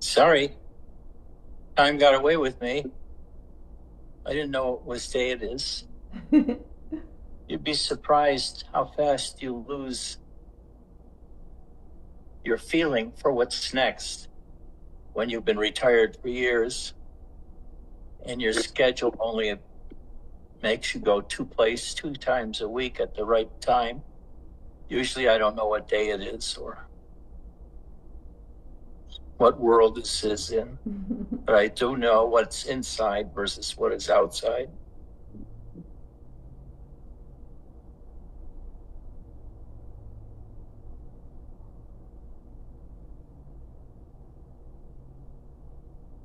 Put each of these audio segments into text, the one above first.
Sorry, time got away with me. I didn't know what day it is. You'd be surprised how fast you lose your feeling for what's next when you've been retired for years and your schedule only makes you go to place 2 times a week at the right time. Usually I don't know what day it is or what world this is in, but I do know what's inside versus what is outside.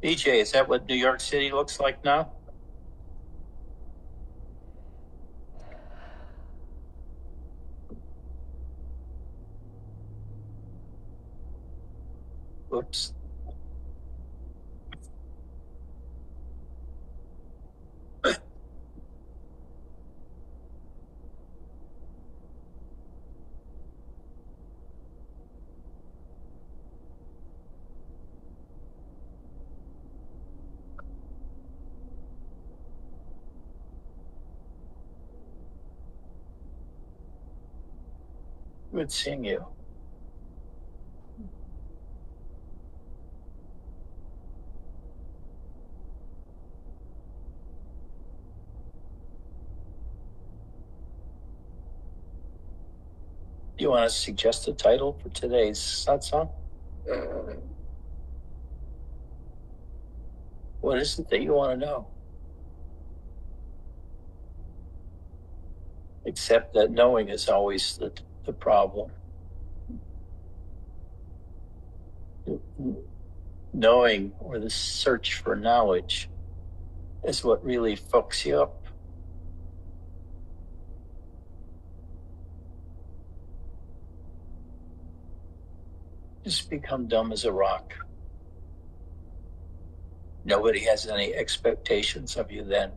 BJ, is that what New York City looks like now? Oops. Good seeing you. Do you want to suggest a title for today's satsang? What is it that you want to know? Except that knowing is always the problem. Knowing, or the search for knowledge, is what really fucks you up. Just become dumb as a rock. Nobody has any expectations of you then.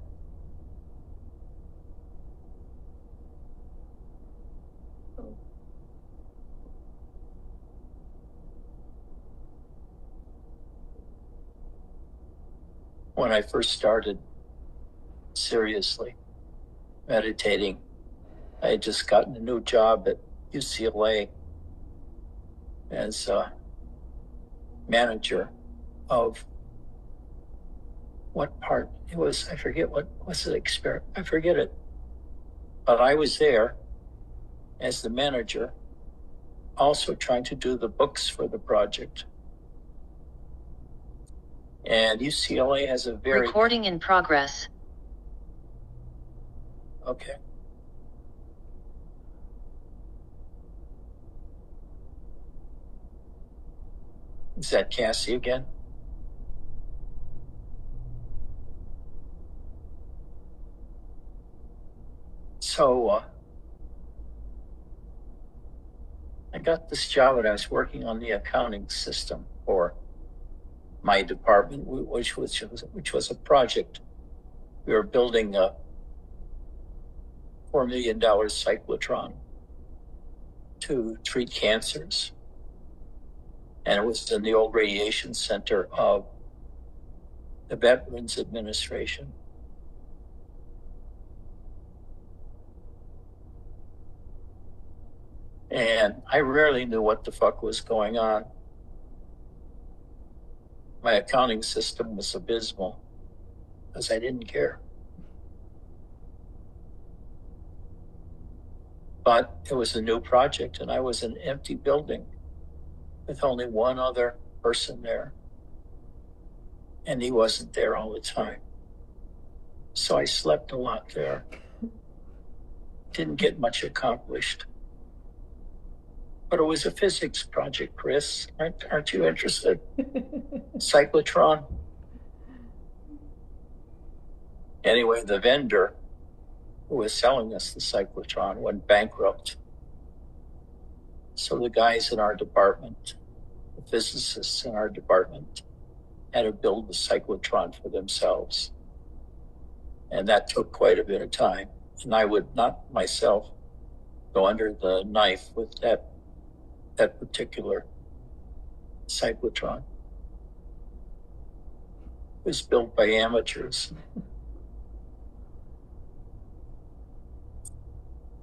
When I first started seriously meditating, I had just gotten a new job at UCLA as a manager of what part it was. I forget what was it. I forget it. But I was there as the manager, also trying to do the books for the project. And UCLA has a very... Recording in progress. Okay. Is that Cassie again? So I got this job and I was working on the accounting system for my department, which was a project. We were building a $4 million cyclotron to treat cancers. And it was in the old radiation center of the Veterans Administration. And I rarely knew what the fuck was going on. My accounting system was abysmal because I didn't care. But it was a new project and I was in an empty building with only one other person there. And he wasn't there all the time. So I slept a lot there. Didn't get much accomplished. But it was a physics project, Chris. Aren't you interested? Cyclotron. Anyway, the vendor who was selling us the cyclotron went bankrupt. So the guys in our department, the physicists in our department, had to build the cyclotron for themselves. And that took quite a bit of time. And I would not myself go under the knife with that particular cyclotron. was built by amateurs.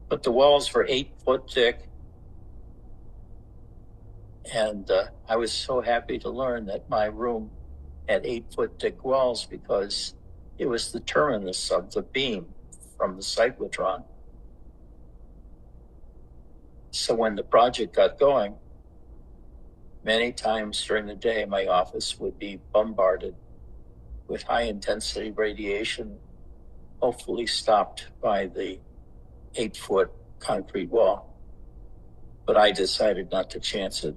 But the walls were 8 foot thick. And I was so happy to learn that my room had 8 foot thick walls because it was the terminus of the beam from the cyclotron. So when the project got going, many times during the day, my office would be bombarded with high intensity radiation, hopefully stopped by the 8 foot concrete wall. But I decided not to chance it.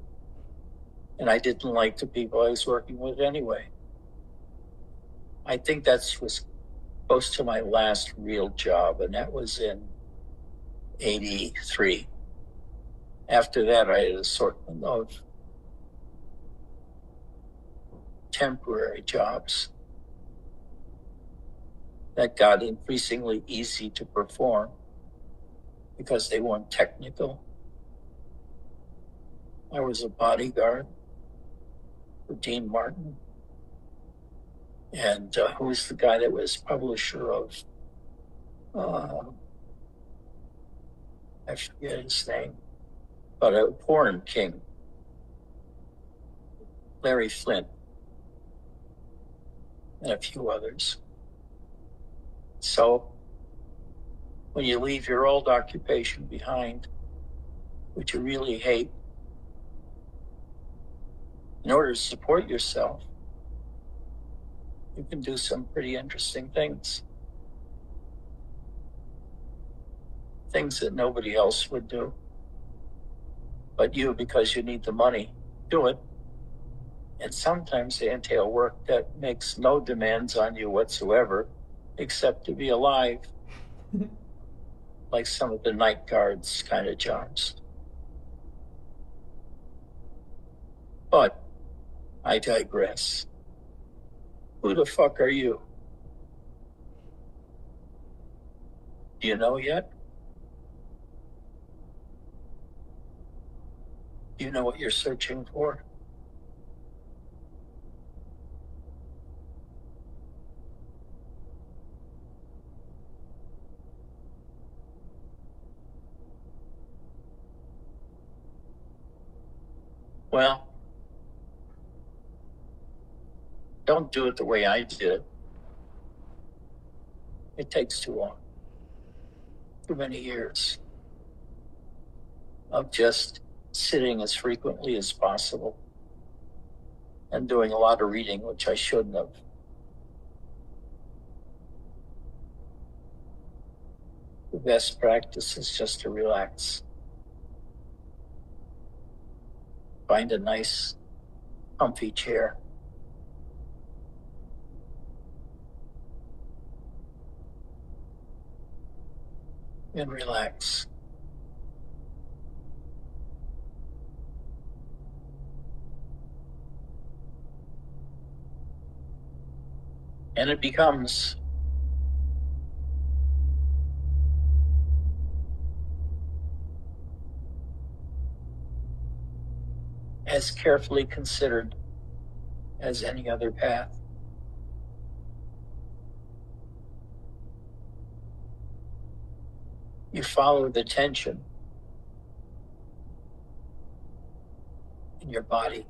And I didn't like the people I was working with anyway. I think that was close to my last real job, and that was in 83. After that, I had a assortment of temporary jobs that got increasingly easy to perform because they weren't technical. I was a bodyguard for Dean Martin, and who was the guy that was publisher of, I forget his name, but a porn king, Larry Flint, and a few others. So when you leave your old occupation behind, which you really hate, in order to support yourself, you can do some pretty interesting things. Things that nobody else would do. But you, because you need the money, do it. And sometimes they entail work that makes no demands on you whatsoever, except to be alive, like some of the night guards kind of jobs. But I digress. Who the fuck are you? Do you know yet? Do you know what you're searching for? Well, don't do it the way I did it. It takes too long. Too many years of just sitting as frequently as possible and doing a lot of reading, which I shouldn't have. The best practice is just to relax. Find a nice, comfy chair. And relax. And it becomes as carefully considered as any other path. You follow the tension in your body,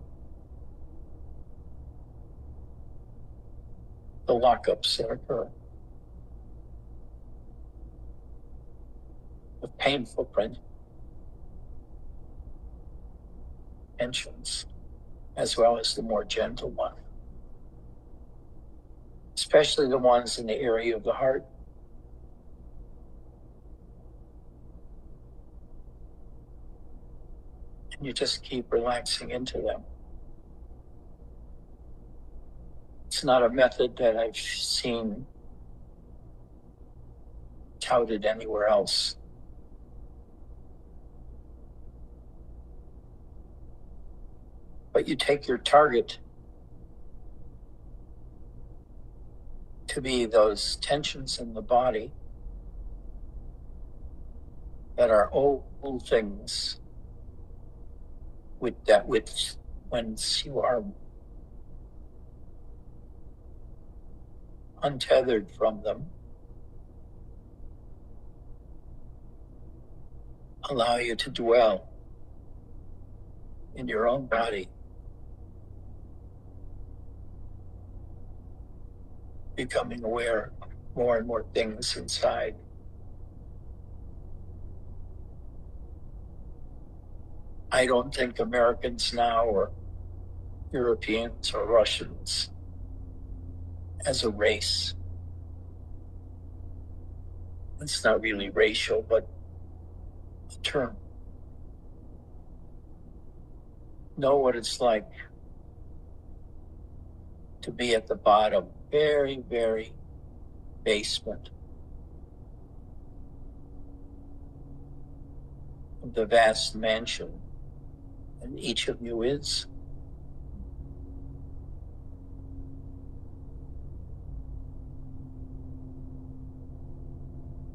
the lockups that occur, the painful tensions, as well as the more gentle one, especially the ones in the area of the heart. And you just keep relaxing into them. It's not a method that I've seen touted anywhere else. But you take your target to be those tensions in the body that are old things with once you are untethered from them, allow you to dwell in your own body, becoming aware of more and more things inside. I don't think Americans now, or Europeans or Russians, as a race, it's not really racial, but a term, know what it's like to be at the bottom, very, very basement of the vast mansion, and each of you is.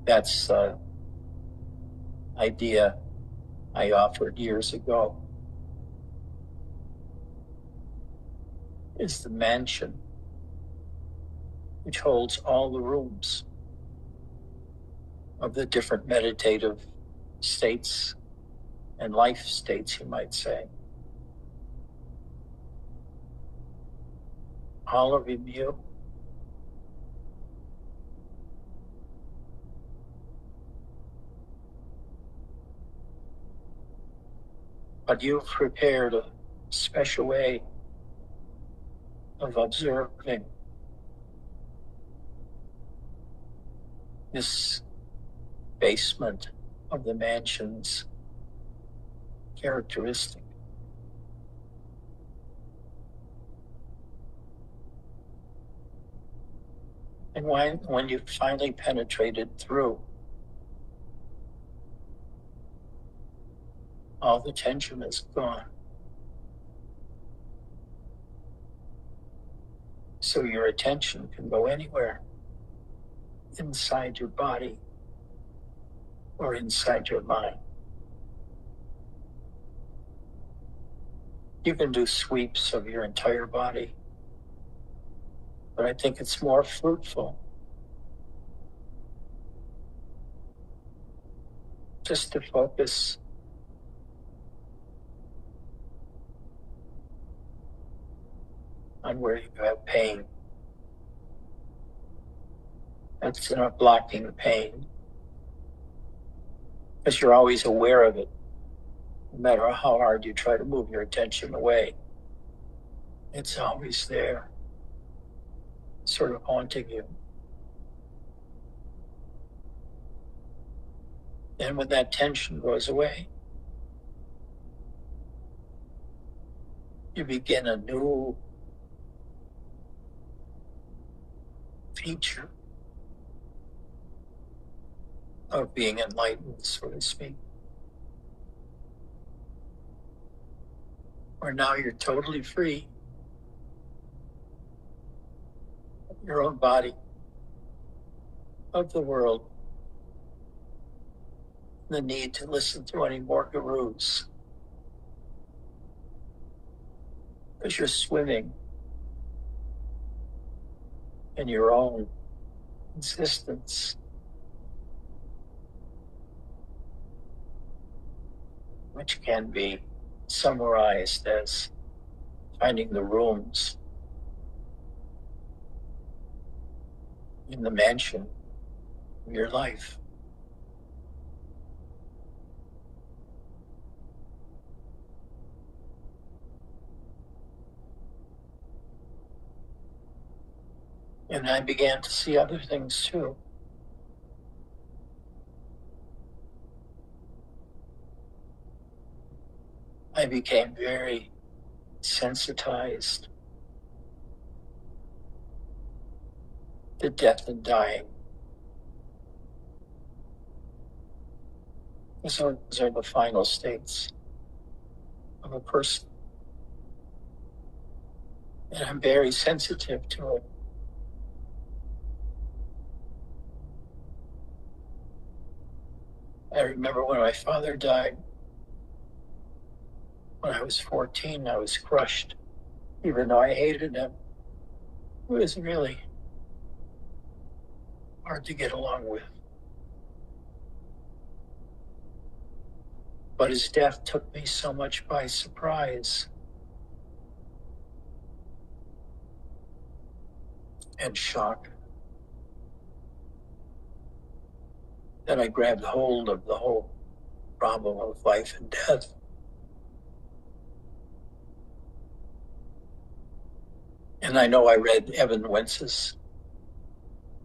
That's the idea I offered years ago, is the mansion which holds all the rooms of the different meditative states and life states, you might say. All of you, but you've prepared a special way of observing this basement of the mansion's characteristic. And when you've finally penetrated through, all the tension is gone. So your attention can go anywhere inside your body or inside your mind. You can do sweeps of your entire body, but I think it's more fruitful just to focus on where you have pain. That's not blocking the pain, because you're always aware of it, no matter how hard you try to move your attention away. It's always there, sort of haunting you. And when that tension goes away, you begin a new feature of being enlightened, so to speak. Where now you're totally free of your own body, of the world, the need to listen to any more gurus, because you're swimming in your own existence, which can be summarized as finding the rooms in the mansion of your life. And I began to see other things too. I became very sensitized to death and dying. So those are the final states of a person. And I'm very sensitive to it. I remember when my father died, when I was 14, I was crushed. Even though I hated him, it was really hard to get along with. But his death took me so much by surprise and shock that I grabbed hold of the whole problem of life and death. And I know I read Evan Wentz's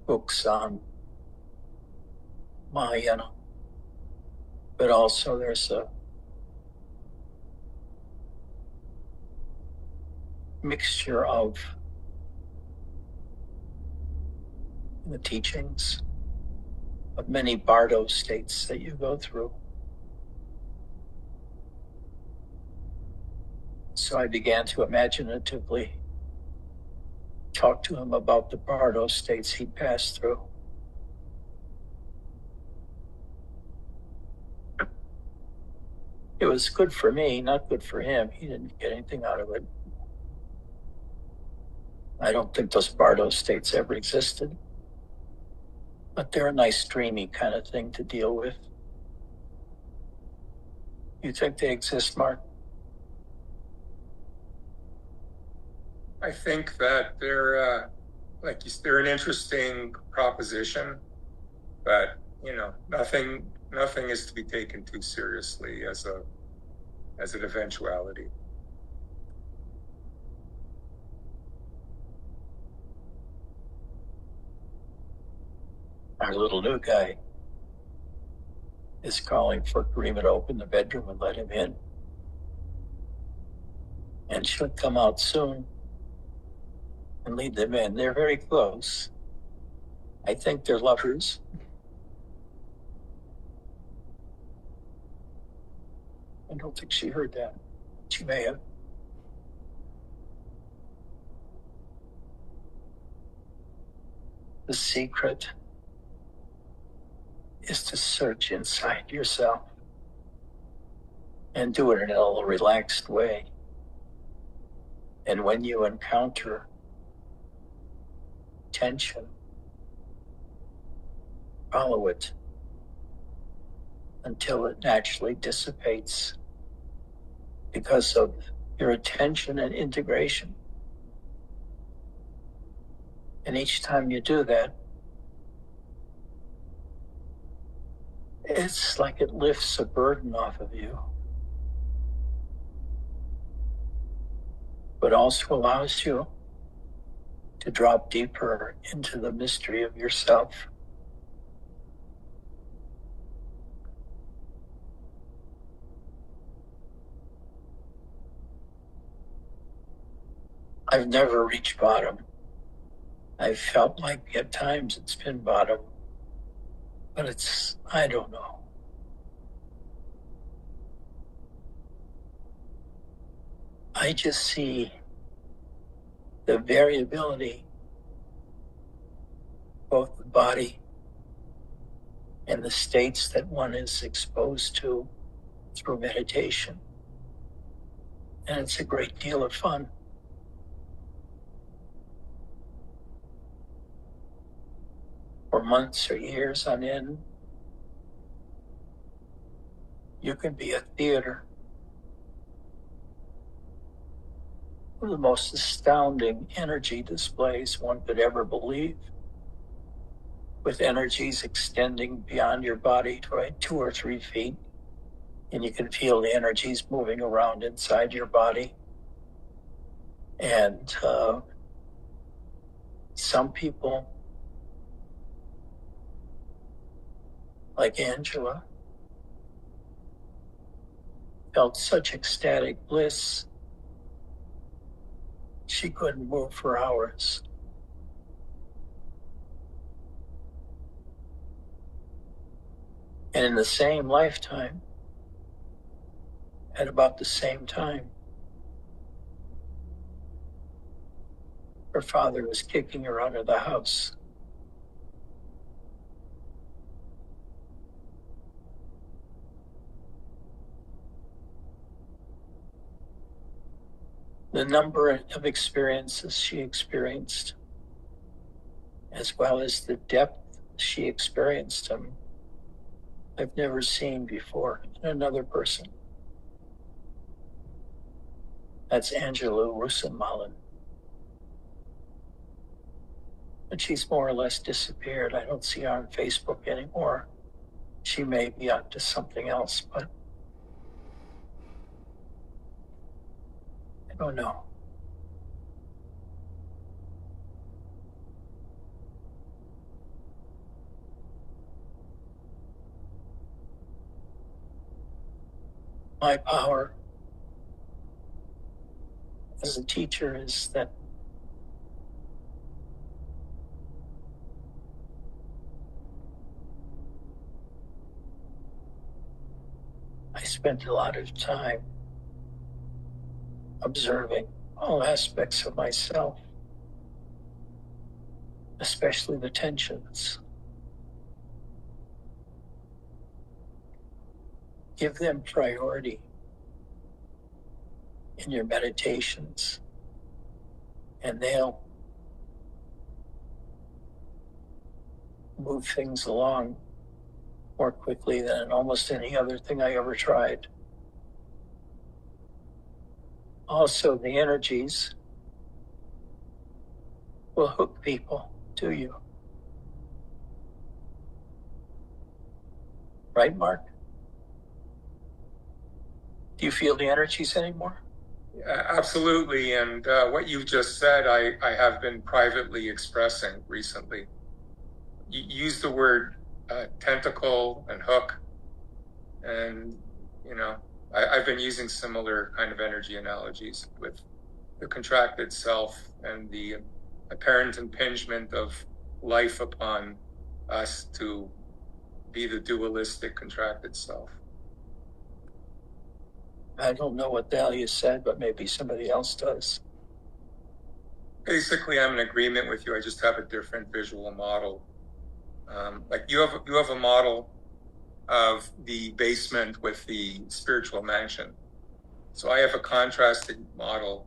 books on Mahayana, but also there's a mixture of the teachings of many bardo states that you go through. So I began to imaginatively talk to him about the bardo states he passed through. It was good for me, not good for him. He didn't get anything out of it. I don't think those bardo states ever existed, but they're a nice dreamy kind of thing to deal with. You think they exist, Mark? I think that they're they're an interesting proposition, but nothing is to be taken too seriously as an eventuality. Our little new guy is calling for Karima to open the bedroom and let him in. And she'll come out soon and lead them in. They're very close. I think they're lovers. I don't think she heard that. She may have. The secret is to search inside yourself and do it in a little relaxed way. And when you encounter tension, follow it until it naturally dissipates because of your attention and integration. And each time you do that, it's like it lifts a burden off of you, but also allows you to drop deeper into the mystery of yourself. I've never reached bottom. I've felt like at times it's been bottom, but I don't know. I just see the variability, both the body and the states that one is exposed to through meditation. And it's a great deal of fun. For months or years on end, you can be a theater of the most astounding energy displays one could ever believe, with energies extending beyond your body to 2 or 3 feet, and you can feel the energies moving around inside your body. And some people, like Angela, felt such ecstatic bliss, she couldn't move for hours. And in the same lifetime, at about the same time, her father was kicking her out of the house. The number of experiences she experienced, as well as the depth she experienced them I've never seen before in another person. That's Angela Russamalan. But she's more or less disappeared. I don't see her on Facebook anymore. She may be up to something else, but I don't know. My power as a teacher is that I spent a lot of time observing all aspects of myself, especially the tensions. Give them priority in your meditations, and they'll move things along more quickly than almost any other thing I ever tried. Also, the energies will hook people to you. Right, Mark? Do you feel the energies anymore? Absolutely. And what you just said, I have been privately expressing recently. You use the word tentacle and hook. And, I've been using similar kind of energy analogies with the contracted self and the apparent impingement of life upon us to be the dualistic contracted self. I don't know what the hell you said, but maybe somebody else does. Basically, I'm in agreement with you. I just have a different visual model. Like you have a model of the basement with the spiritual mansion. So I have a contrasted model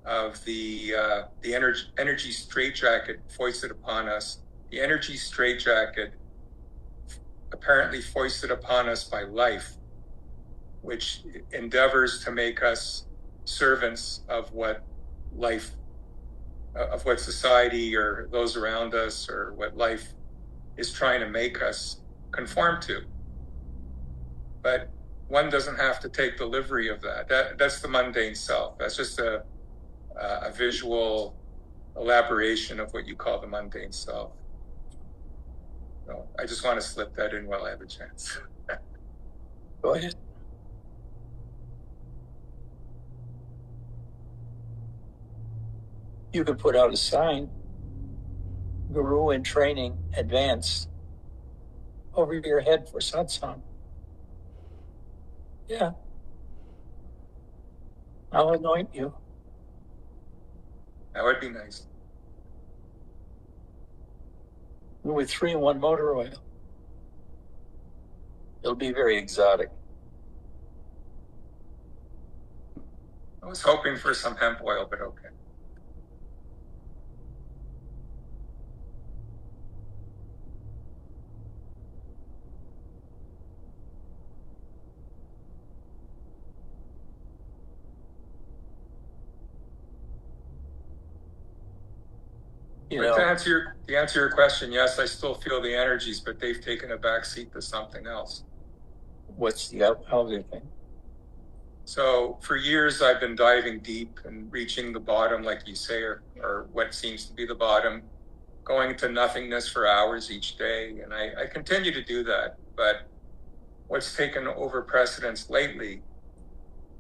of the energy straitjacket foisted upon us. The energy straitjacket apparently foisted upon us by life, which endeavors to make us servants of what life, of what society or those around us or what life is trying to make us conform to. But one doesn't have to take delivery of that. That's the mundane self. That's just a visual elaboration of what you call the mundane self. So I just want to slip that in while I have a chance. Go ahead. You could put out a sign, Guru in Training, Advanced, over your head for satsang. Yeah. I'll anoint you. That would be nice. With 3-in-1 motor oil. It'll be very exotic. I was hoping for some hemp oil, but okay. To answer your question, yes, I still feel the energies, but they've taken a backseat to something else. What's the other thing? So for years, I've been diving deep and reaching the bottom, like you say, or what seems to be the bottom, going to nothingness for hours each day. And I continue to do that. But what's taken over precedence lately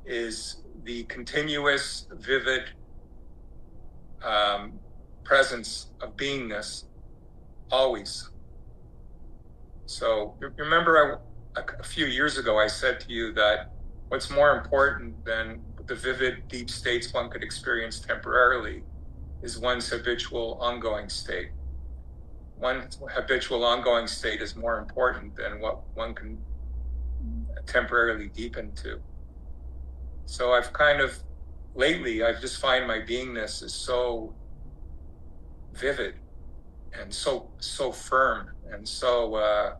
is the continuous, vivid presence of beingness always. So remember a few years ago, I said to you that what's more important than the vivid deep states one could experience temporarily is one's habitual ongoing state. One habitual ongoing state is more important than what one can temporarily deepen to. So lately, I've just find my beingness is so vivid and so firm and so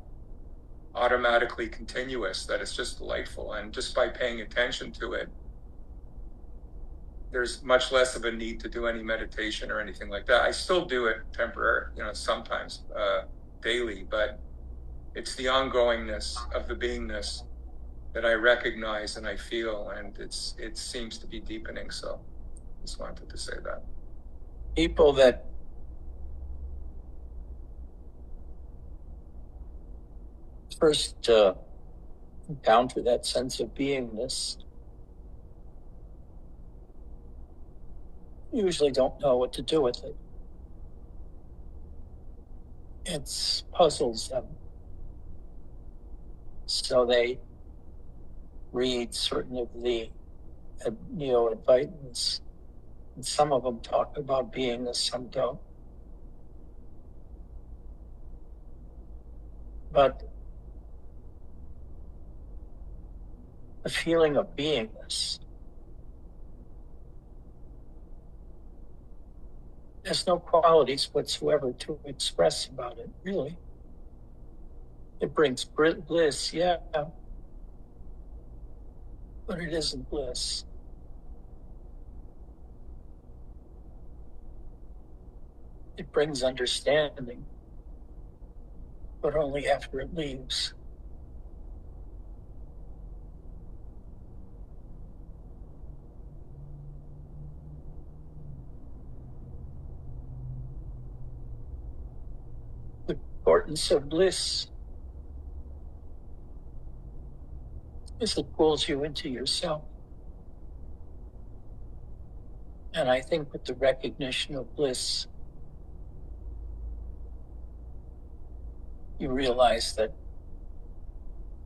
automatically continuous that it's just delightful. And just by paying attention to it, there's much less of a need to do any meditation or anything like that. I still do it temporarily, sometimes daily, but it's the ongoingness of the beingness that I recognize and I feel, and it seems to be deepening. So just wanted to say that. People that first encounter that sense of beingness usually don't know what to do with it. It puzzles them. So they read certain of the neo-enlightenments, and some of them talk about beingness, some don't. But the feeling of beingness, there's no qualities whatsoever to express about it, really. It brings bliss, yeah, but it isn't bliss. It brings understanding, but only after it leaves. The importance of bliss is it pulls you into yourself. And I think with the recognition of bliss, you realize that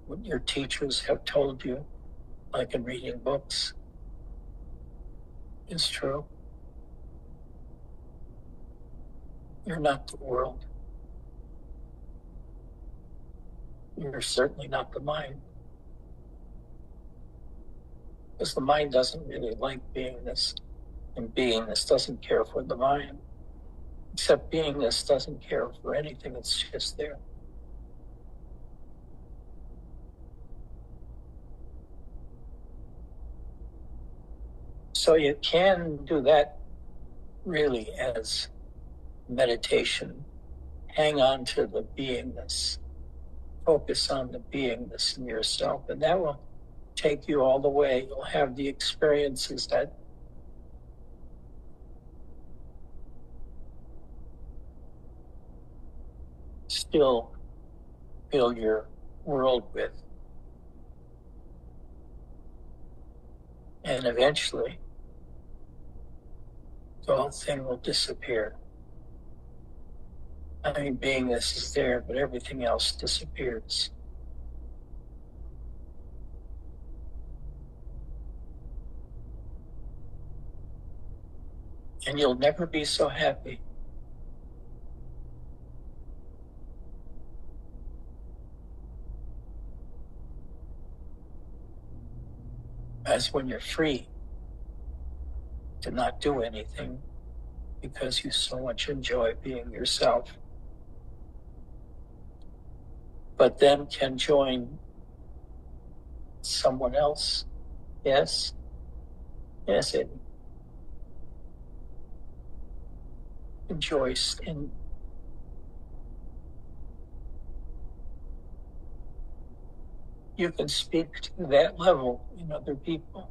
what your teachers have told you, like in reading books, is true. You're not the world. You're certainly not the mind. Because the mind doesn't really like beingness, and beingness doesn't care for the mind. Except beingness doesn't care for anything, it's just there. So you can do that really as meditation. Hang on to the beingness. Focus on the beingness in yourself, and that will take you all the way. You'll have the experiences that still fill your world with. And eventually, the whole thing will disappear. I mean, beingness is there, but everything else disappears. And you'll never be so happy as when you're free to not do anything because you so much enjoy being yourself. But then can join someone else. Yes? Yes, it enjoys in you can speak to that level in other people,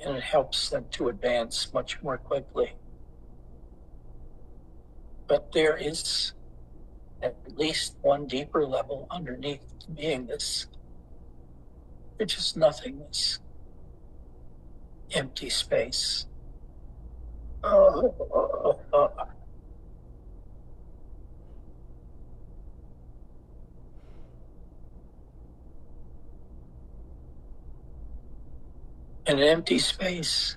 and it helps them to advance much more quickly. But there is at least one deeper level underneath beingness, which is nothingness, empty space. In an empty space,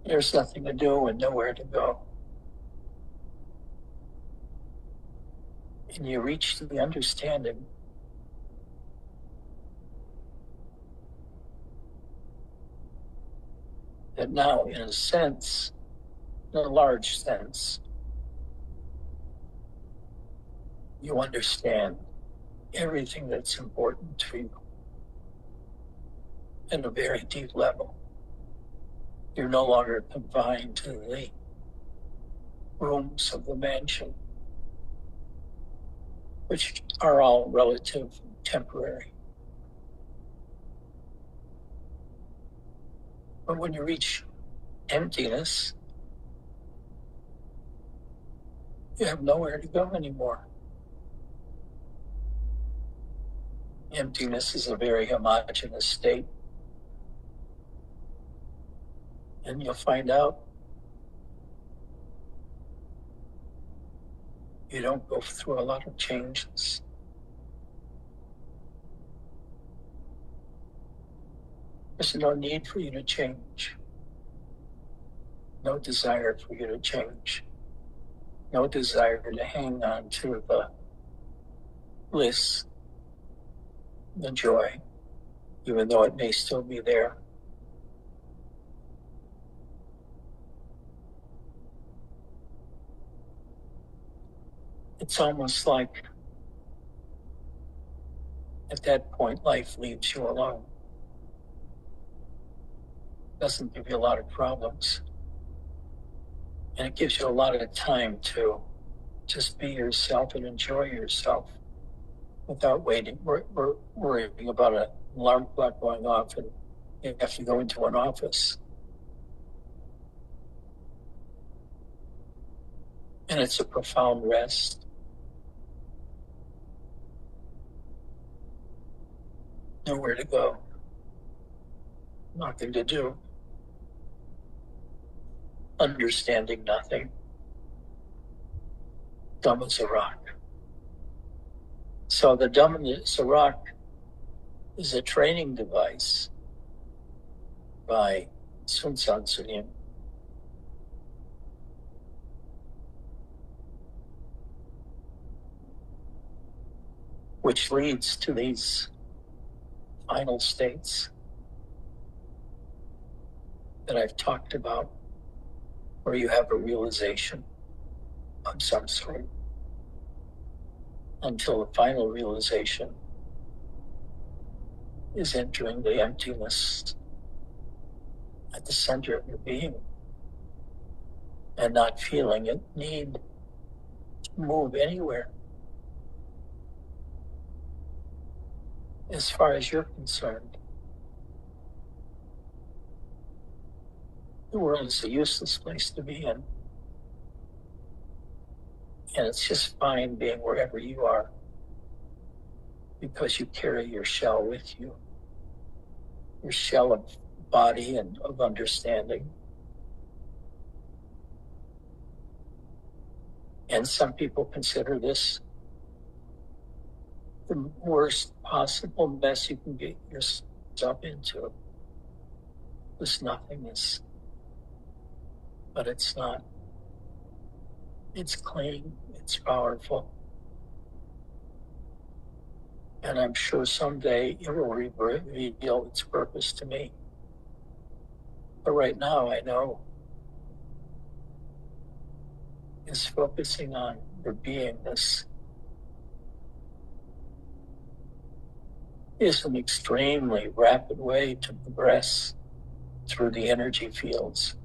there's nothing to do and nowhere to go. And you reach the understanding that now, in a sense, in a large sense. You understand everything that's important to you at a very deep level. You're no longer confined to the rooms of the mansion, which are all relative and temporary. But when you reach emptiness, you have nowhere to go anymore. Emptiness is a very homogeneous state. And you'll find out you don't go through a lot of changes. There's no need for you to change. No desire for you to change. No desire to hang on to the bliss, the joy, even though it may still be there. It's almost like at that point, life leaves you alone. Doesn't give you a lot of problems. And it gives you a lot of time to just be yourself and enjoy yourself without worrying about an alarm clock going off and you have to go into an office. And it's a profound rest. Nowhere to go. Nothing to do. Understanding nothing. Dumb as a rock. So the dumb as a rock is a training device by Sun Tzu, which leads to these final states that I've talked about, where you have a realization of some sort, until the final realization is entering the emptiness at the center of your being and not feeling it need to move anywhere. As far as you're concerned, the world is a useless place to be in. And it's just fine being wherever you are because you carry your shell with you, your shell of body and of understanding. And some people consider this the worst possible mess you can get yourself into, this nothingness. But it's not. It's clean, it's powerful. And I'm sure someday it will reveal its purpose to me. But right now I know is focusing on your beingness is an extremely rapid way to progress through the energy fields.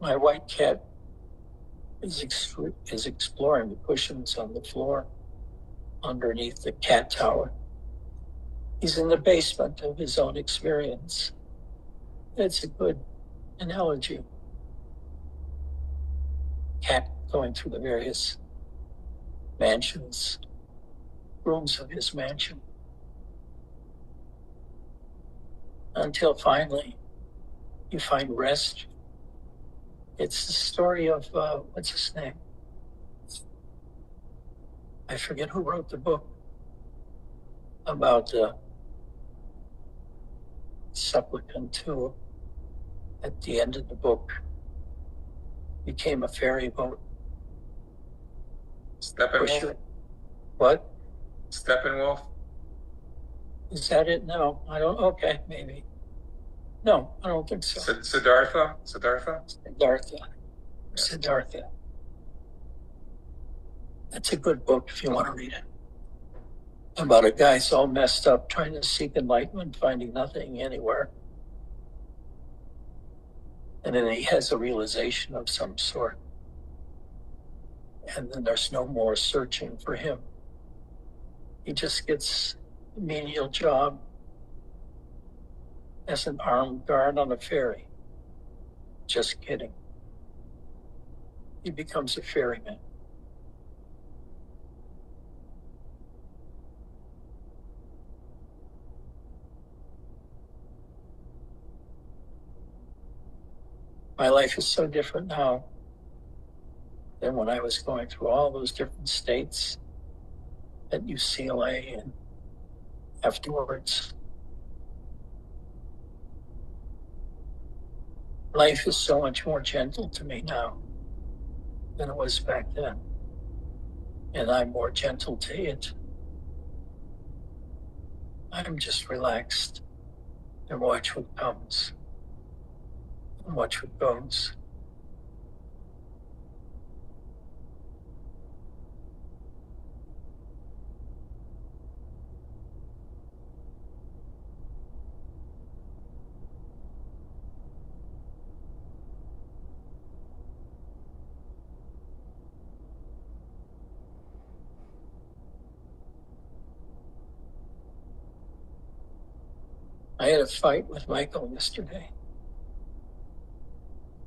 My white cat is exploring the cushions on the floor underneath the cat tower. He's in the basement of his own experience. It's a good analogy. Cat going through the various rooms of his mansion. until finally you find rest. It's the story of, what's his name? I forget who wrote the book about the supplicant who, at the end of the book, became a ferry boat. Steppenwolf? What? Steppenwolf? Is that it? No, I don't. Okay, maybe. No, I don't think so. Siddhartha? Siddhartha. Yeah. Siddhartha. That's a good book if you want to read it. About a guy so all messed up trying to seek enlightenment, finding nothing anywhere. And then he has a realization of some sort. And then there's no more searching for him. He just gets a menial job as an armed guard on a ferry. Just kidding. He becomes a ferryman. My life is so different now than when I was going through all those different states at UCLA and afterwards. Life is so much more gentle to me now than it was back then. And I'm more gentle to it. I'm just relaxed and watch what comes and watch what goes. I had a fight with Michael yesterday.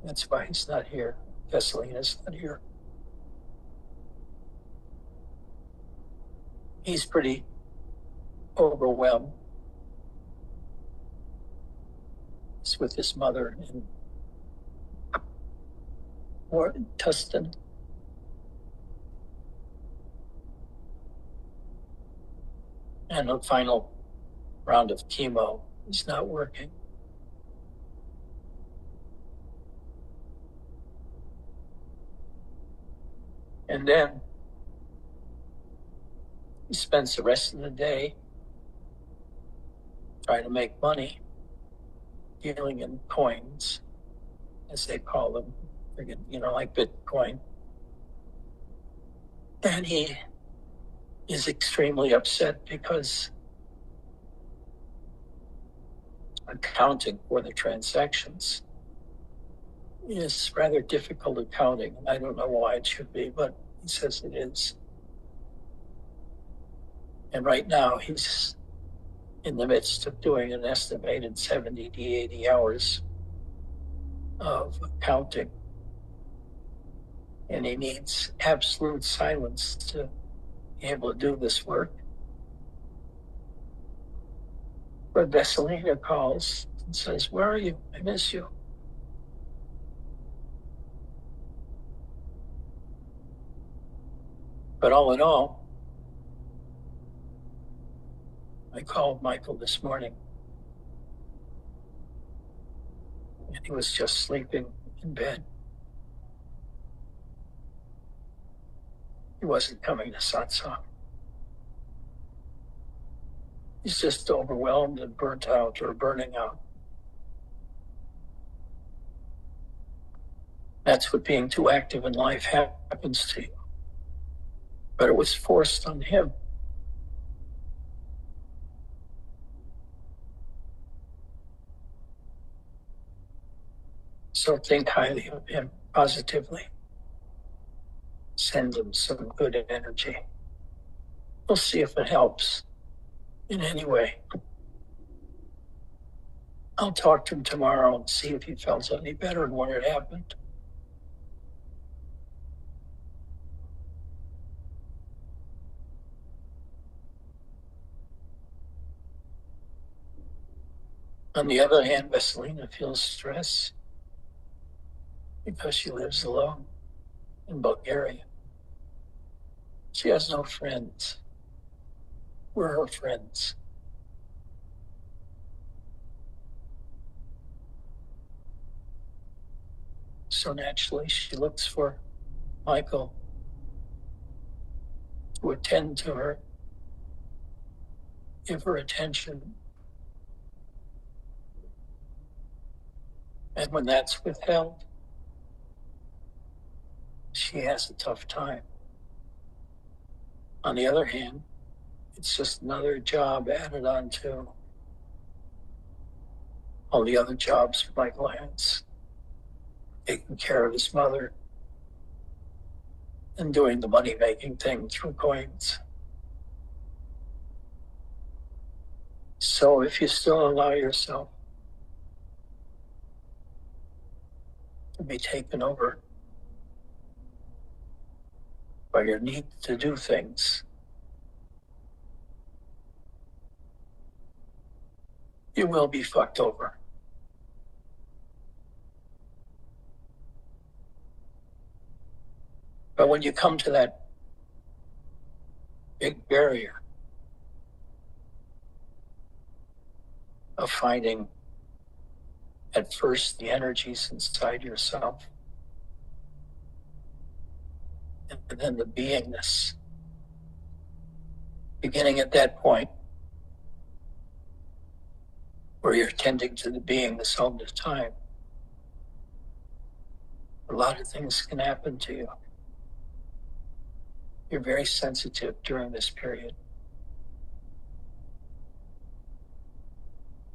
That's why he's not here. Vesselina's not here. He's pretty overwhelmed. He's with his mother in Tustin. And the final round of chemo is not working. And then he spends the rest of the day trying to make money, dealing in coins, as they call them, like Bitcoin. And he is extremely upset because accounting for the transactions is rather difficult accounting. I don't know why it should be, but he says it is. And right now he's in the midst of doing an estimated 70 to 80 hours of accounting. And he needs absolute silence to be able to do this work. But Vesselina calls and says, "Where are you? I miss you." But all in all, I called Michael this morning, and he was just sleeping in bed. He wasn't coming to satsang. He's just overwhelmed and burnt out or burning out. That's what being too active in life happens to you. But it was forced on him. So think highly of him, positively. Send him some good energy. We'll see if it helps in any way. I'll talk to him tomorrow and see if he felt any better and when it happened. On the other hand, Vasilina feels stress because she lives alone in Bulgaria. She has no friends. We're her friends. So naturally, she looks for Michael to attend to her, give her attention. And when that's withheld, she has a tough time. On the other hand, it's just another job added on to all the other jobs Michael has, taking care of his mother and doing the money-making thing through coins. So if you still allow yourself to be taken over by your need to do things, you will be fucked over. But when you come to that big barrier of finding at first the energies inside yourself, and then the beingness, beginning at that point where you're tending to the beingness all the time, a lot of things can happen to you. You're very sensitive during this period.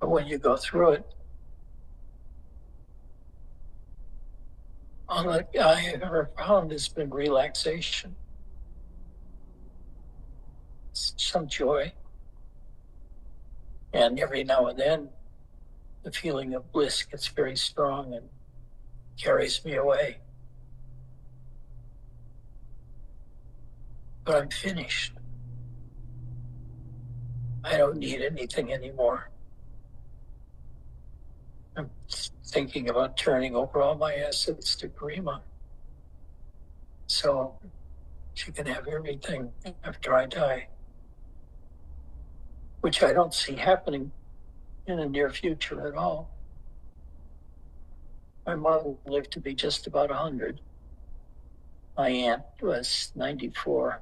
But when you go through it, all that I have ever found has been relaxation, some joy, and every now and then the feeling of bliss gets very strong and carries me away. But I'm finished. I don't need anything anymore. I'm thinking about turning over all my assets to Grima so she can have everything after I die, which I don't see happening in the near future at all. My mother lived to be just about 100. My aunt was 94.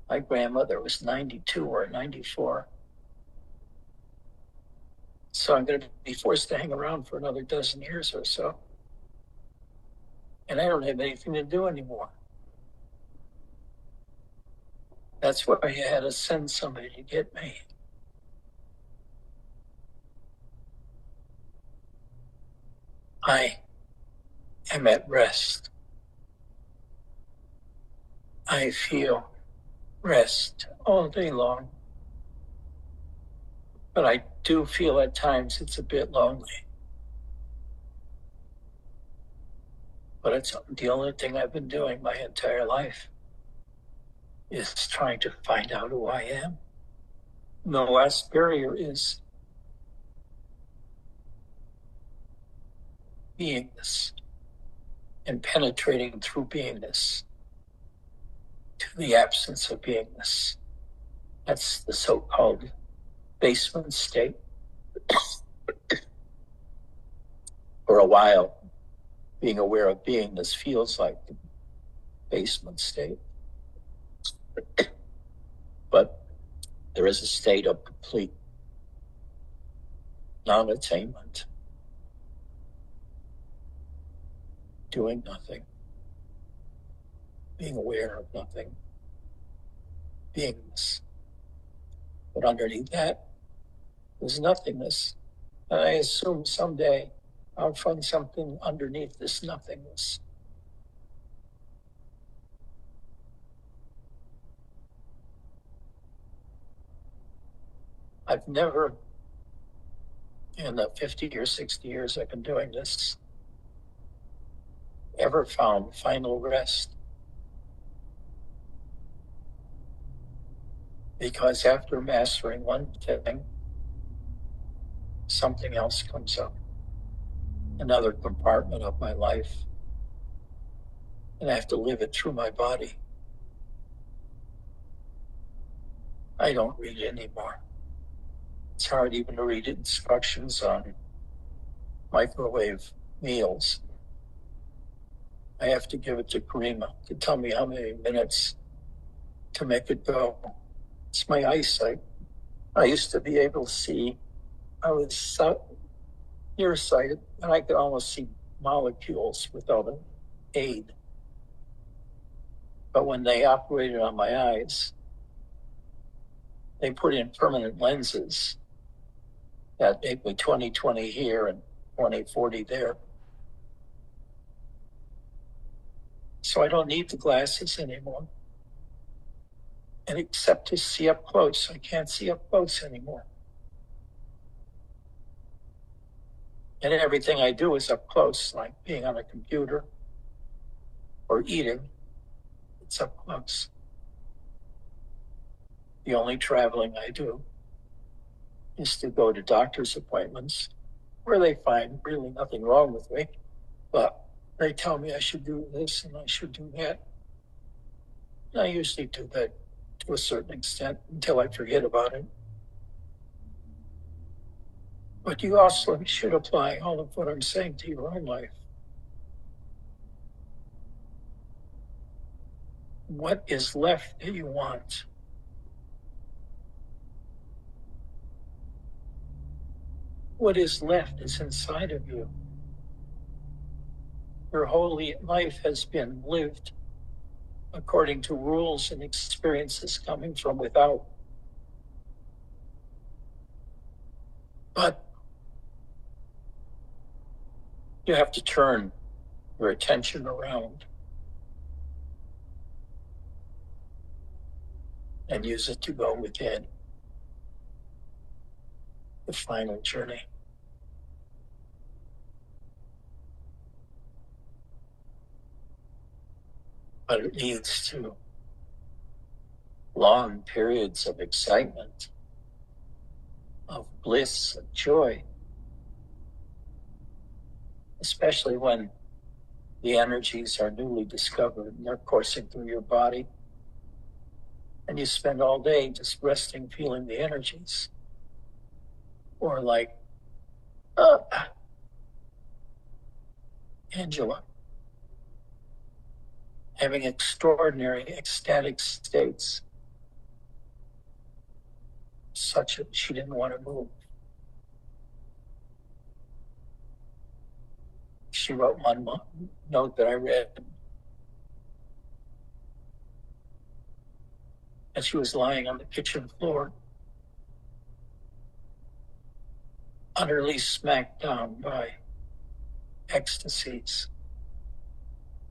My grandmother was 92 or 94. So I'm going to be forced to hang around for another dozen years or so. And I don't have anything to do anymore. That's why I had to send somebody to get me. I am at rest. I feel rest all day long. But I do feel at times it's a bit lonely. But it's the only thing I've been doing my entire life is trying to find out who I am. And the last barrier is beingness and penetrating through beingness to the absence of beingness. That's the so-called basement state. For a while, being aware of beingness feels like the basement state. But there is a state of complete non-attainment, doing nothing, being aware of nothing, beingness. But underneath that, there's nothingness. And I assume someday I'll find something underneath this nothingness. I've never, in the 50 or 60 years I've been doing this, ever found final rest. Because after mastering one thing, something else comes up, another compartment of my life, and I have to live it through my body. I don't read it anymore. It's hard even to read instructions on microwave meals. I have to give it to Karima to tell me how many minutes to make it go. It's my eyesight. I used to be able to see. I was so nearsighted, and I could almost see molecules without an aid. But when they operated on my eyes, they put in permanent lenses that make me 20/20 here and 20/40 there. So I don't need the glasses anymore. And except to see up close, I can't see up close anymore. And everything I do is up close, like being on a computer or eating. It's up close. The only traveling I do is to go to doctor's appointments where they find really nothing wrong with me, but they tell me I should do this and I should do that. And I usually do that to a certain extent until I forget about it. But you also should apply all of what I'm saying to your own life. What is left that you want? What is left is inside of you. Your whole life has been lived according to rules and experiences coming from without. But you have to turn your attention around and use it to go within the final journey. But it leads to long periods of excitement, of bliss, of joy, especially when the energies are newly discovered and they're coursing through your body. And you spend all day just resting, feeling the energies. Or like Angela, having extraordinary ecstatic states, such that she didn't want to move. She wrote one note that I read, and she was lying on the kitchen floor, utterly smacked down by ecstasies.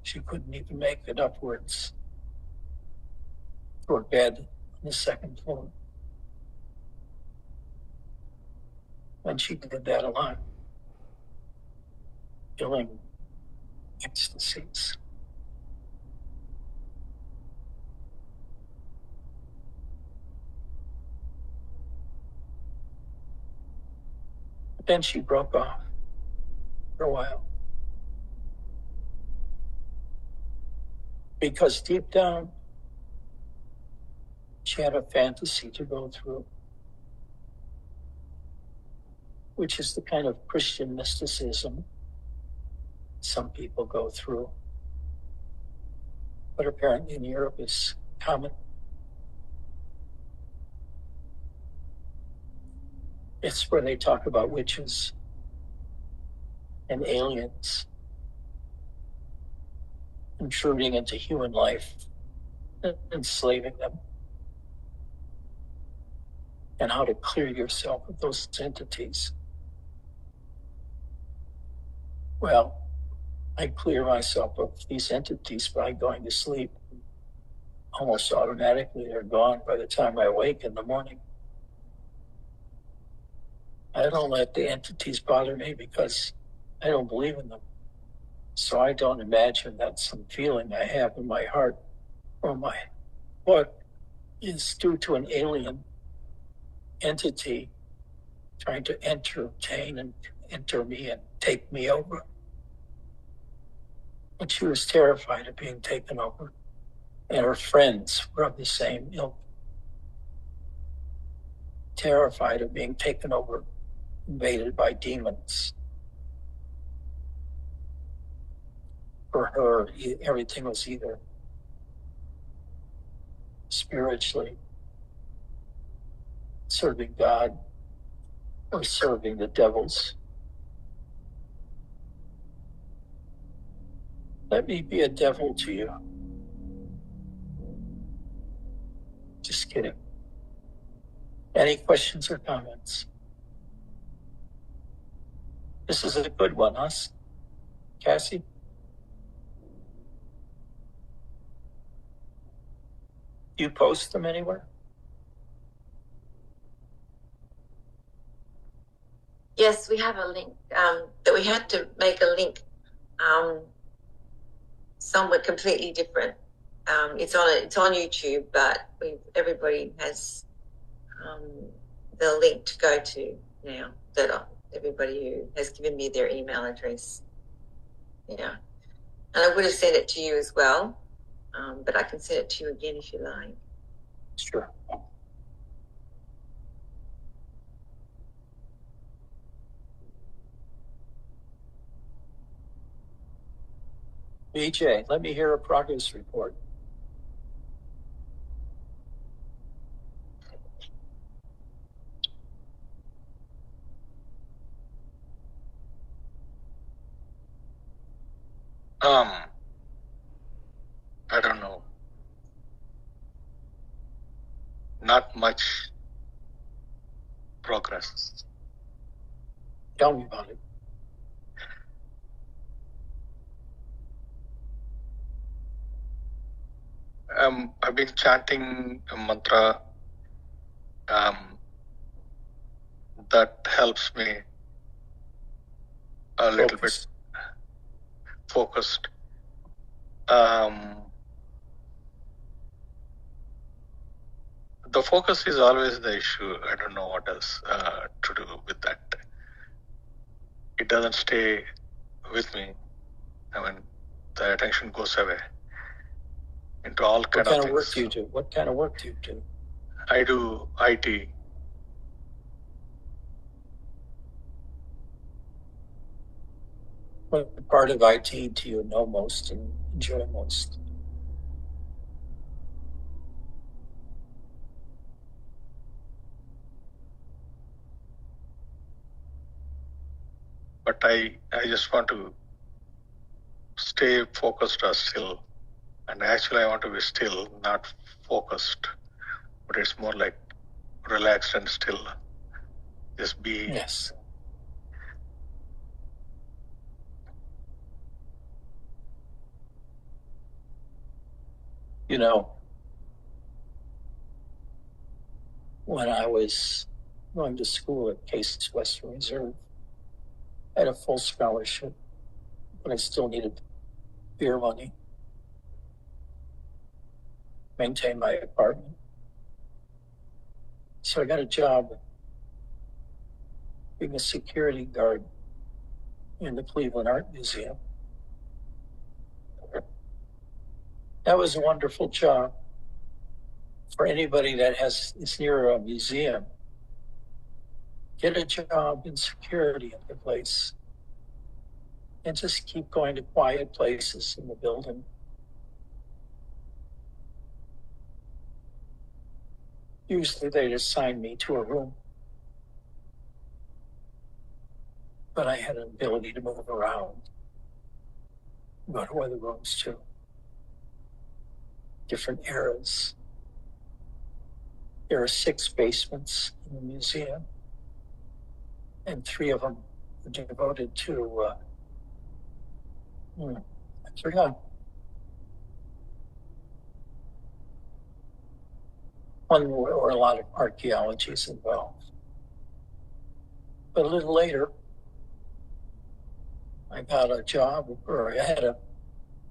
She couldn't even make it upwards to her bed on the second floor. And she did that a lot, feeling ecstasies. But then she broke off for a while. Because deep down, she had a fantasy to go through, which is the kind of Christian mysticism some people go through, but apparently in Europe is common. It's where they talk about witches and aliens intruding into human life, enslaving them, and how to clear yourself of those entities. Well, I clear myself of these entities by going to sleep. Almost automatically, they're gone by the time I wake in the morning. I don't let the entities bother me because I don't believe in them. So I don't imagine that some feeling I have in my heart or my what is due to an alien entity trying to entertain and enter me and take me over. But she was terrified of being taken over. And her friends were of the same ilk. Terrified of being taken over, invaded by demons. For her, everything was either spiritually serving God or serving the devils. Let me be a devil to you. Just kidding. Any questions or comments? This is a good one, huh, Cassie? Do you post them anywhere? Yes, we have a link that we had to make a link somewhere completely different. It's on YouTube, but everybody has the link to go to now. That everybody who has given me their email address. Yeah, and I would have sent it to you as well, but I can send it to you again if you like. Sure. BJ, let me hear a progress report. I don't know. Not much progress. Tell me about it. I've been chanting a mantra that helps me a little bit focused. The focus is always the issue. I don't know what else to do with that. It doesn't stay with me. I mean, the attention goes away into all kind of things. What kind of work do you do? What kind of work do you do? I do IT. What part of IT do you know most and enjoy most? But I just want to stay focused or still. And actually I want to be still, not focused. But it's more like relaxed and still. Just be. Yes. You know, when I was going to school at Case Western Reserve, I had a full scholarship, but I still needed beer money, maintain my apartment. So I got a job being a security guard in the Cleveland Art Museum. That was a wonderful job. For anybody that is near a museum, get a job in security at the place and just keep going to quiet places in the building. Usually they'd assign me to a room, but I had an ability to move around, go to other rooms too. Different eras. There are 6 basements in the museum, and 3 of them are devoted to, I forgot. One where a lot of archaeology is involved. But a little later, I got a job, or I had a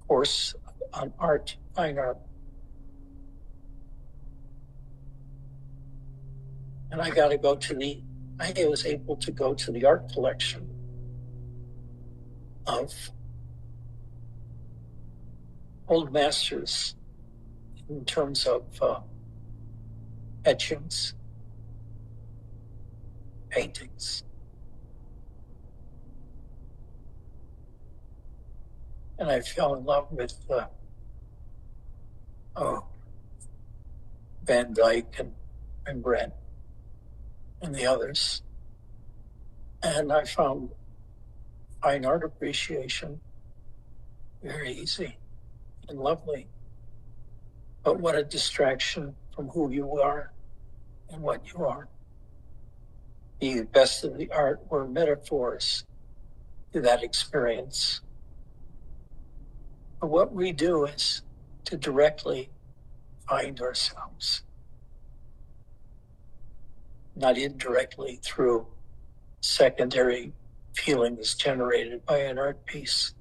course on art, fine art. And I got to go to the I was able to go to the art collection of old masters in terms of etchings, paintings. And I fell in love with Van Dyck and Rembrandt and the others. And I found fine art appreciation very easy and lovely. But what a distraction from who you are and what you are. The best of the art were metaphors to that experience. But what we do is to directly find ourselves, not indirectly through secondary feelings generated by an art piece.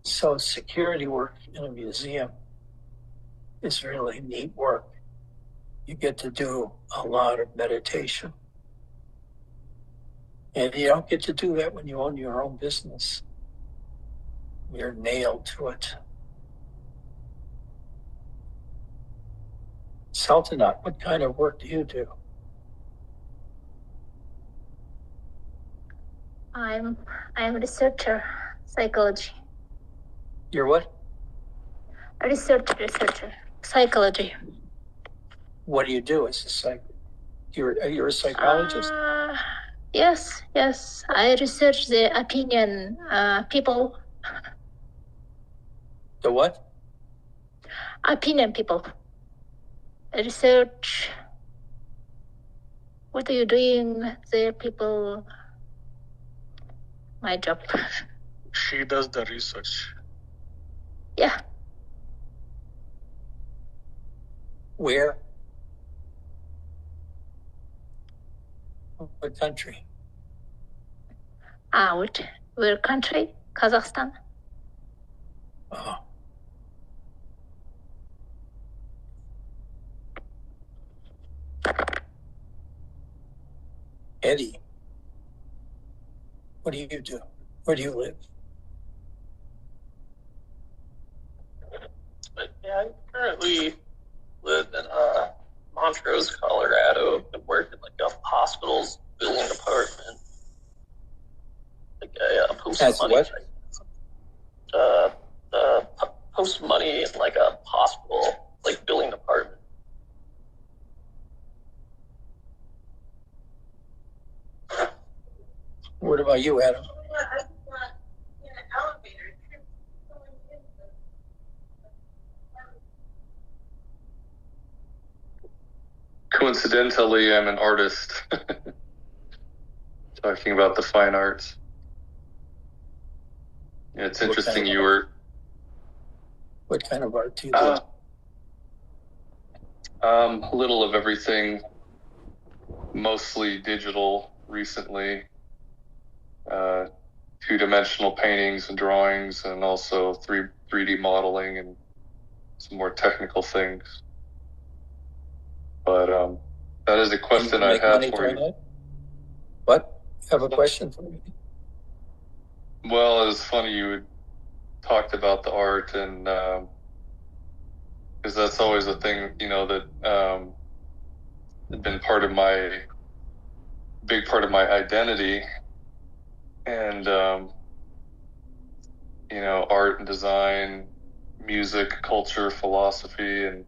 So security work in a museum is really neat work. You get to do a lot of meditation. And you don't get to do that when you own your own business. You're nailed to it. Sultanat, what kind of work do you do? I'm a researcher, psychology. You're what? A researcher, psychology. What do you do as a you're a psychologist? Yes. I research the opinion people. The what? Opinion people. I research what are you doing, the people. My job. She does the research. Yeah. Where? What country? Where country? Kazakhstan. Oh. Eddie, what do you do? Where do you live? Yeah, I currently live in Montrose, Colorado. I've been working hospitals, building apartment. Post That's money. what? Post money in a hospital, building an apartment. What about you, Adam? Coincidentally, I'm an artist. Talking about the fine arts. Yeah, it's interesting you were... What kind of art do you do? A little of everything, mostly digital recently. 2-dimensional paintings and drawings, and also 3D modeling and some more technical things. But that is a question I have for you. That? What? You have a question for me? Well, it was funny you had talked about the art, and because that's always a thing, that had been big part of my identity, and art and design, music, culture, philosophy, and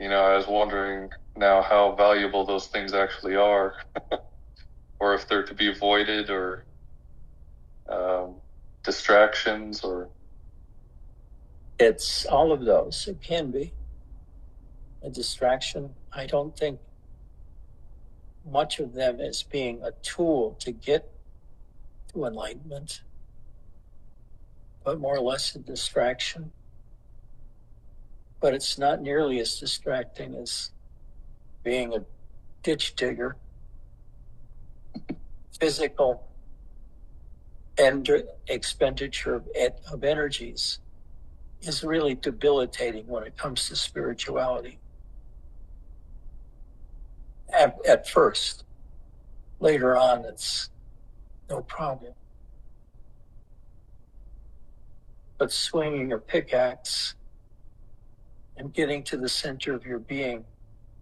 I was wondering now how valuable those things actually are, or if they're to be avoided, or distractions, or... It's all of those. It can be a distraction. I don't think much of them is being a tool to get to enlightenment, but more or less a distraction. But it's not nearly as distracting as being a ditch digger. Physical expenditure of energies is really debilitating when it comes to spirituality. at first. Later on, it's no problem. But swinging a pickaxe and getting to the center of your being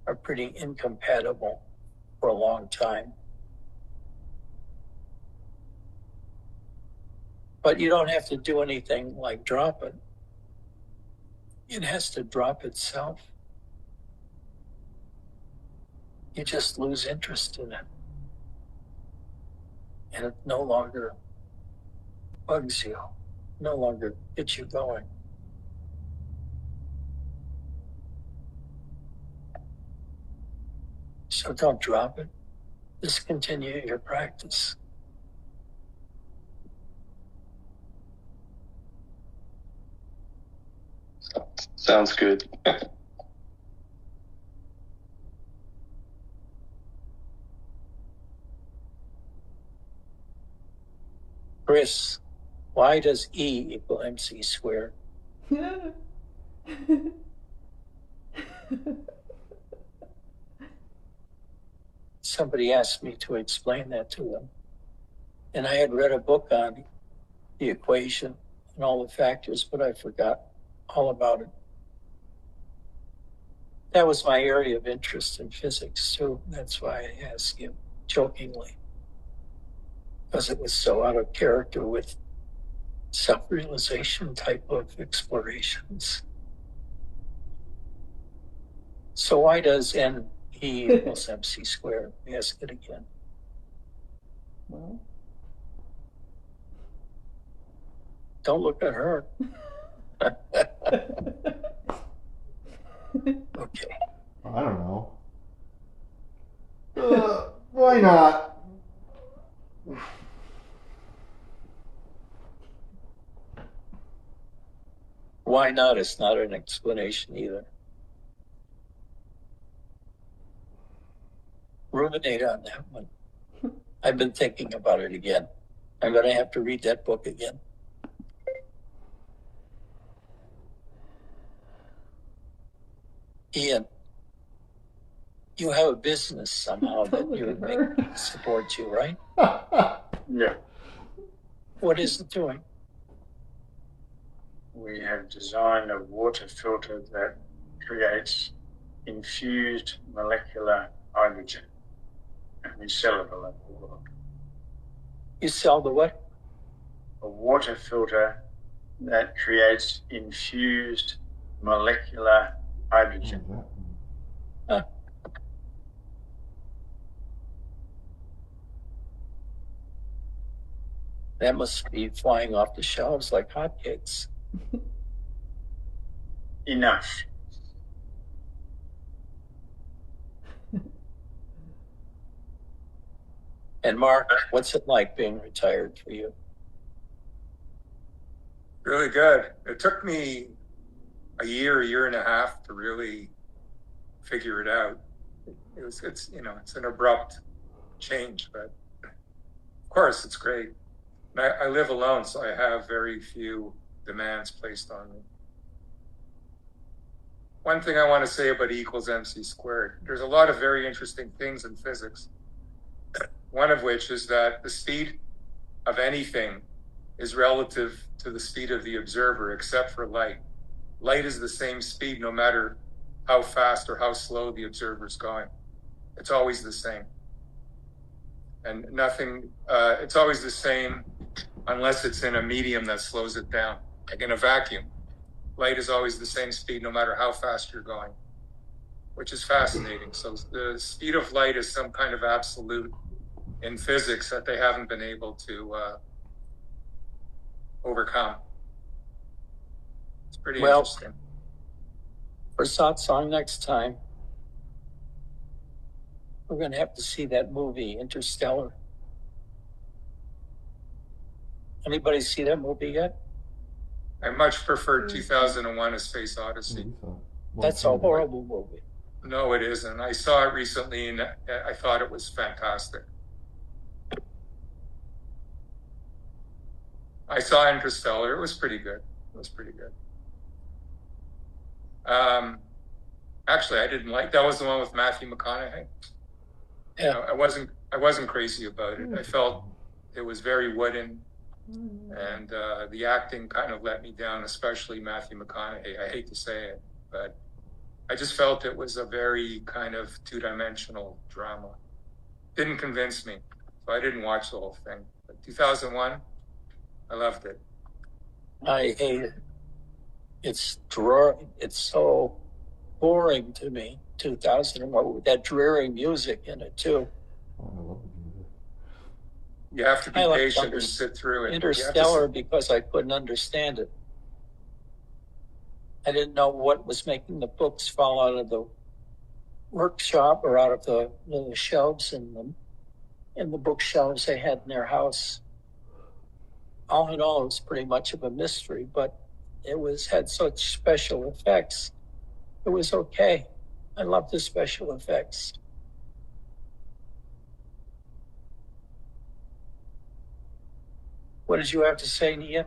are pretty incompatible for a long time. But you don't have to do anything like drop it. It has to drop itself. You just lose interest in it. And it no longer bugs you, no longer gets you going. So don't drop it. Just continue your practice. Sounds good. Chris, why does E equal MC squared? Somebody asked me to explain that to them. And I had read a book on the equation and all the factors, but I forgot all about it. That was my area of interest in physics too. That's why I asked you jokingly, because it was so out of character with self-realization type of explorations. So why does N E equals MC squared? Ask it again. Well, don't look at her. Okay. I don't know. Why not? Why not? It's not an explanation either. Ruminate on that one. I've been thinking about it again. I'm going to have to read that book again. Ian, you have a business somehow that you're making support you, right? Yeah. What is it doing? We have designed a water filter that creates infused molecular hydrogen, and we sell it all over the world. You sell the what? A water filter that creates infused molecular hydrogen. Huh. That must be flying off the shelves like hotcakes. Enough. And Mark, what's it like being retired for you? Really good. It took me a year and a half to really figure it out. It's an abrupt change, but of course it's great. And I live alone, so I have very few demands placed on me. One thing I want to say about E equals MC squared. There's a lot of very interesting things in physics. One of which is that the speed of anything is relative to the speed of the observer, except for light. Light is the same speed no matter how fast or how slow the observer's going. It's always the same. And nothing, it's always the same unless it's in a medium that slows it down. Like in a vacuum, light is always the same speed no matter how fast you're going, which is fascinating. So the speed of light is some kind of absolute in physics that they haven't been able to overcome. It's pretty interesting. For satsang next time, we're going to have to see that movie, Interstellar. Anybody see that movie yet? I much prefer 2001: A Space Odyssey. That's a horrible movie. No, it isn't. I saw it recently and I thought it was fantastic. I saw Interstellar. It was pretty good. Actually, I didn't like, that was the one with Matthew McConaughey. You know, I wasn't crazy about it. I felt it was very wooden, and the acting kind of let me down, especially Matthew McConaughey. I hate to say it, but I just felt it was a very kind of two-dimensional drama. Didn't convince me, so I didn't watch the whole thing. But 2001, I loved it. I hate it. It's so boring to me. 2001 with that dreary music in it too. Oh, I love the music. You have to be patient and sit through it. Interstellar because I couldn't understand it. I didn't know what was making the books fall out of the workshop or out of the shelves in the bookshelves they had in their house. All in all, it was pretty much of a mystery, but it had such special effects. It was okay. I love the special effects. What did you have to say, Ian?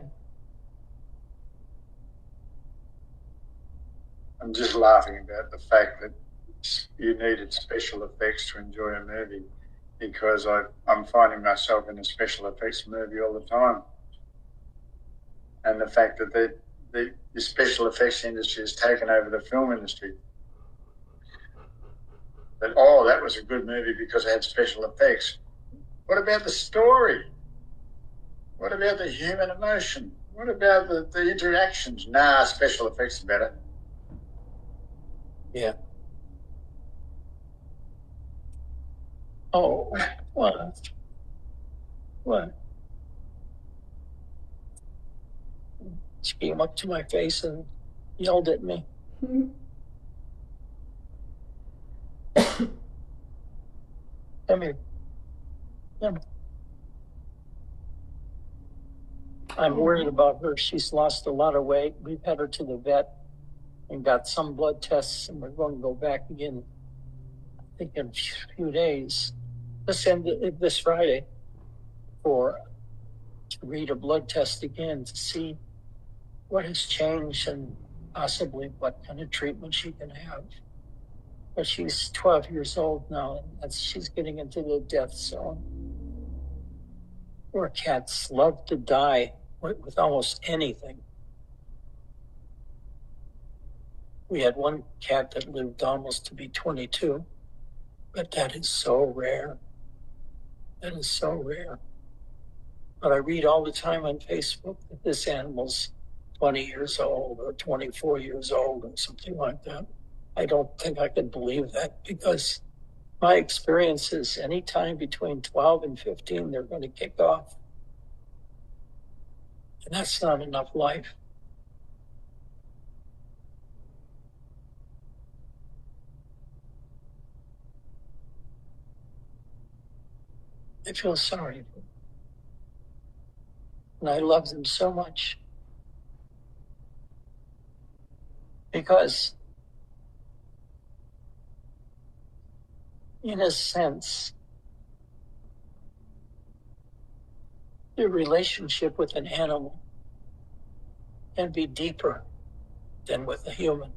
I'm just laughing about the fact that you needed special effects to enjoy a movie, because I'm finding myself in a special effects movie all the time. And the fact that the special effects industry has taken over the film industry. That, that was a good movie because it had special effects. What about the story? What about the human emotion? What about the interactions? Nah, special effects are better. Yeah. Oh, what? What? She came up to my face and yelled at me. Come here. Come. I'm worried about her. She's lost a lot of weight. We've had her to the vet and got some blood tests, and we're going to go back again, I think, in a few days. Let's end it this Friday to read a blood test again to see what has changed and possibly what kind of treatment she can have. But she's 12 years old now, and she's getting into the death zone. Poor cats love to die with almost anything. We had one cat that lived almost to be 22, but that is so rare. That is so rare. But I read all the time on Facebook that this animal's 20 years old or 24 years old or something like that. I don't think I can believe that, because my experience is any time between 12 and 15, they're going to kick off. And that's not enough life. I feel sorry for them. And I love them so much. Because, in a sense, the relationship with an animal can be deeper than with a human.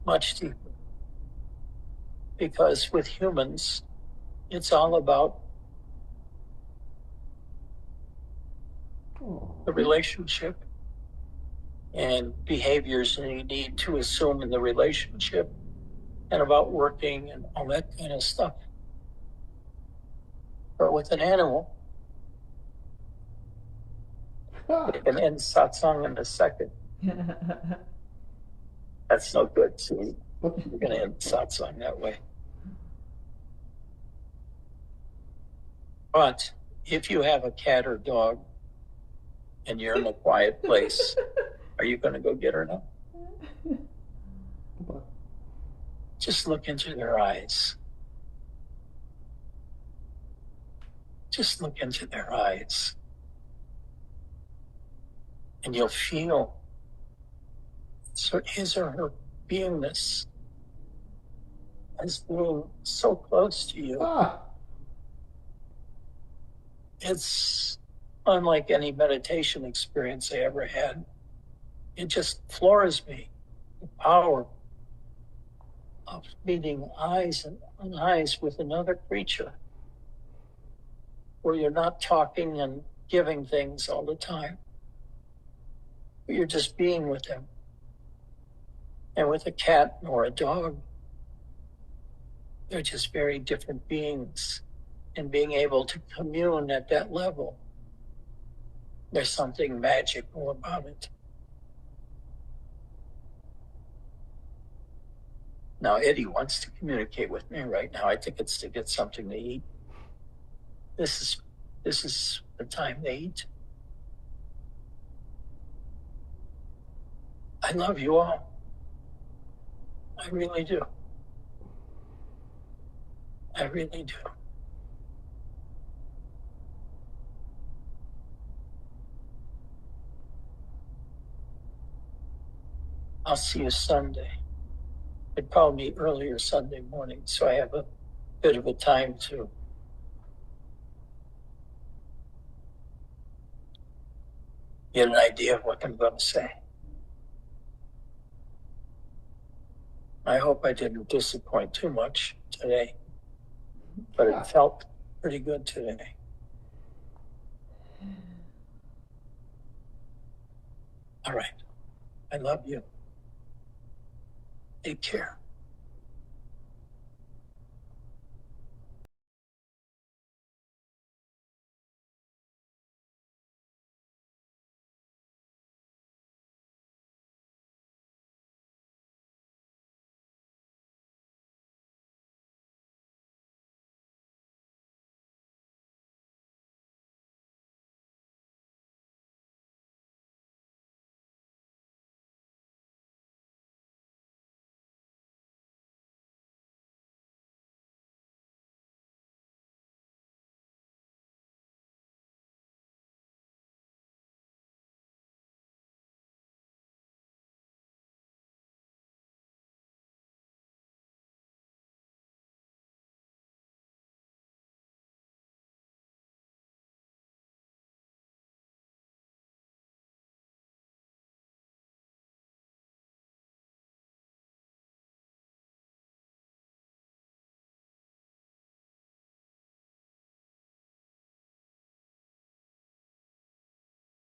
Much deeper. Because with humans, it's all about the relationship and behaviors that you need to assume in the relationship, and about working and all that kind of stuff. But with an animal, we can end satsang in a second. That's no good. So we're going to end satsang that way. But if you have a cat or dog and you're in a quiet place, are you going to go get her now? Just look into their eyes. Just look into their eyes. And you'll feel his or her beingness as being so close to you. It's unlike any meditation experience I ever had. It just floors me. The power. of meeting eyes and eyes with another creature, where you're not talking and giving things all the time, but you're just being with them. And with a cat or a dog, they're just very different beings. And being able to commune at that level, there's something magical about it. Now, Eddie wants to communicate with me right now. I think it's to get something to eat. This is the time they eat. I love you all. I really do. I really do. I'll see you Sunday. It'd probably be earlier Sunday morning, so I have a bit of a time to get an idea of what I'm going to say. I hope I didn't disappoint too much today, but it felt pretty good today. All right. I love you. Take care.